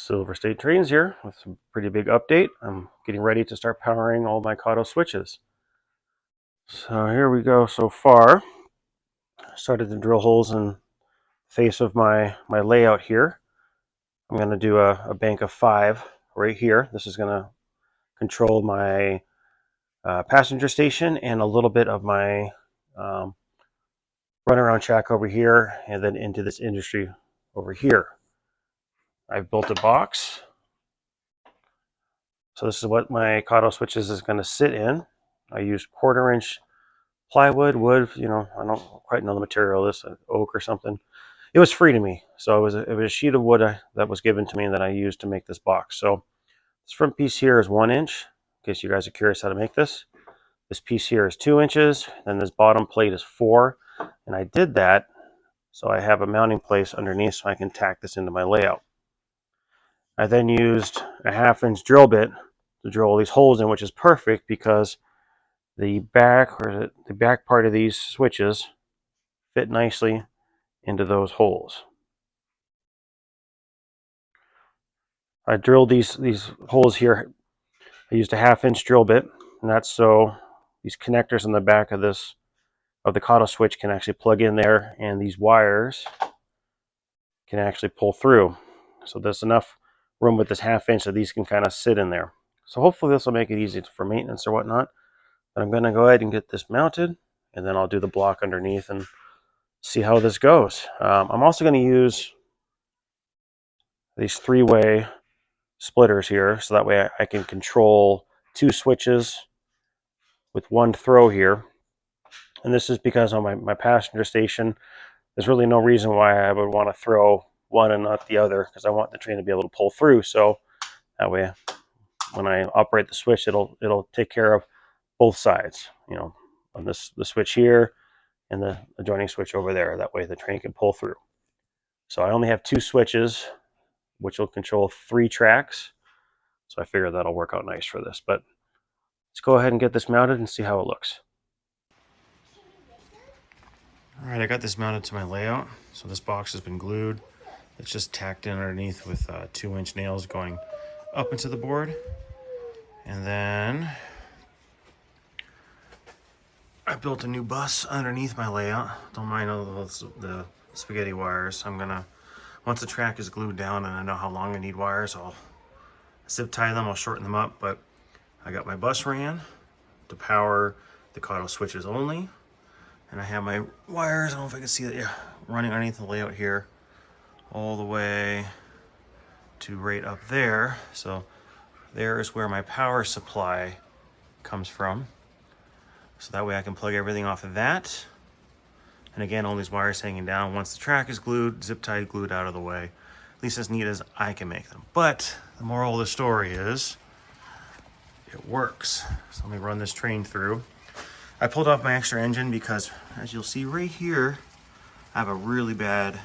Silver State Trains here with some pretty big update. I'm getting ready to start powering all my Kato switches. So here we go so far. I started to drill holes in the face of my layout here. I'm going to do a bank of 5 right here. This is going to control my passenger station and a little bit of my runaround track over here, and then into this industry over here. I've built a box. So this is what my Kato switches is going to sit in. I used 1/4-inch plywood, wood, I don't quite know the material of this, oak or something. It was free to me. So it was a sheet of wood that was given to me that I used to make this box. So this front piece here is 1 inch, in case you guys are curious how to make this. This piece here is 2 inches, and this bottom plate is 4. And I did that so I have a mounting place underneath so I can tack this into my layout. I then used a 1/2-inch drill bit to drill all these holes in, which is perfect because the back part of these switches fit nicely into those holes. I drilled these holes here. I used a 1/2-inch drill bit, and that's so these connectors in the back of the Kato switch can actually plug in there, and these wires can actually pull through. So there's enough room with this 1/2 inch that these can kind of sit in there. So hopefully this will make it easy for maintenance or whatnot. But I'm going to go ahead and get this mounted, and then I'll do the block underneath and see how this goes. I'm also going to use these 3-way splitters here, so that way I can control 2 switches with 1 throw here. And this is because on my passenger station, there's really no reason why I would want to throw one and not the other, because I want the train to be able to pull through. So that way, when I operate the switch, it'll take care of both sides. On the switch here and the adjoining switch over there. That way the train can pull through. So I only have 2 switches, which will control 3 tracks. So I figure that'll work out nice for this. But let's go ahead and get this mounted and see how it looks. All right, I got this mounted to my layout. So this box has been glued. It's just tacked in underneath with 2-inch nails going up into the board. And then I built a new bus underneath my layout. Don't mind all the spaghetti wires. Once the track is glued down and I know how long I need wires, I'll zip tie them, I'll shorten them up. But I got my bus ran to power the Kato switches only. And I have my wires, I don't know if I can see that, yeah, running underneath the layout here all the way to right up there. So there is where my power supply comes from. So that way I can plug everything off of that. And again, all these wires hanging down. Once the track is glued, zip tied, glued out of the way. At least as neat as I can make them. But the moral of the story is, it works. So let me run this train through. I pulled off my extra engine because, as you'll see right here, I have a really bad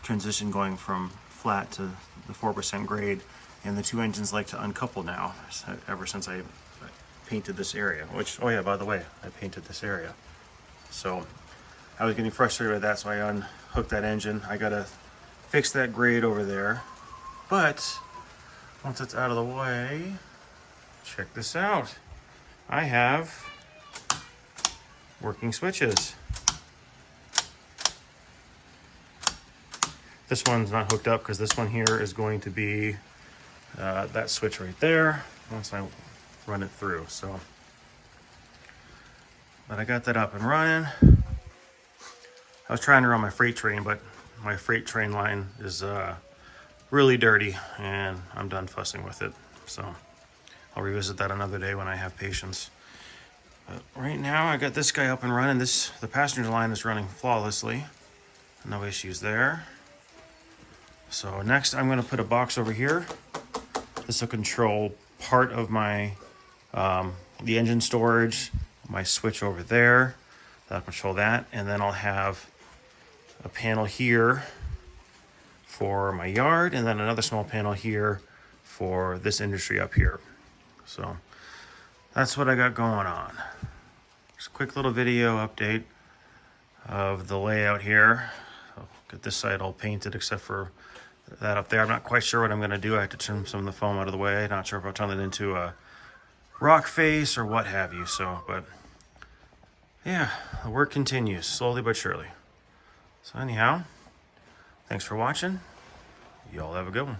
transition going from flat to the 4% grade, and the 2 engines like to uncouple now, ever since I painted this area, which, oh yeah, by the way, I painted this area. So I was getting frustrated with that, so I unhooked that engine. I gotta fix that grade over there. But once it's out of the way, check this out. I have working switches. This one's not hooked up because this one here is going to be that switch right there once I run it through. So, but I got that up and running. I was trying to run my freight train, but my freight train line is really dirty and I'm done fussing with it. So I'll revisit that another day when I have patience. But right now I got this guy up and running. The passenger line is running flawlessly. No issues there. So next I'm going to put a box over here. This will control part of my the engine storage, my switch over there. That'll control that. And then I'll have a panel here for my yard, and then another small panel here for this industry up here. So that's what I got going on. Just a quick little video update of the layout here. I'll get this side all painted except for that up there. I'm not quite sure what I'm going to do. I have to trim some of the foam out of the way. Not sure if I'll turn it into a rock face or what have you. So, but yeah, the work continues slowly but surely. So anyhow, thanks for watching. Y'all have a good one.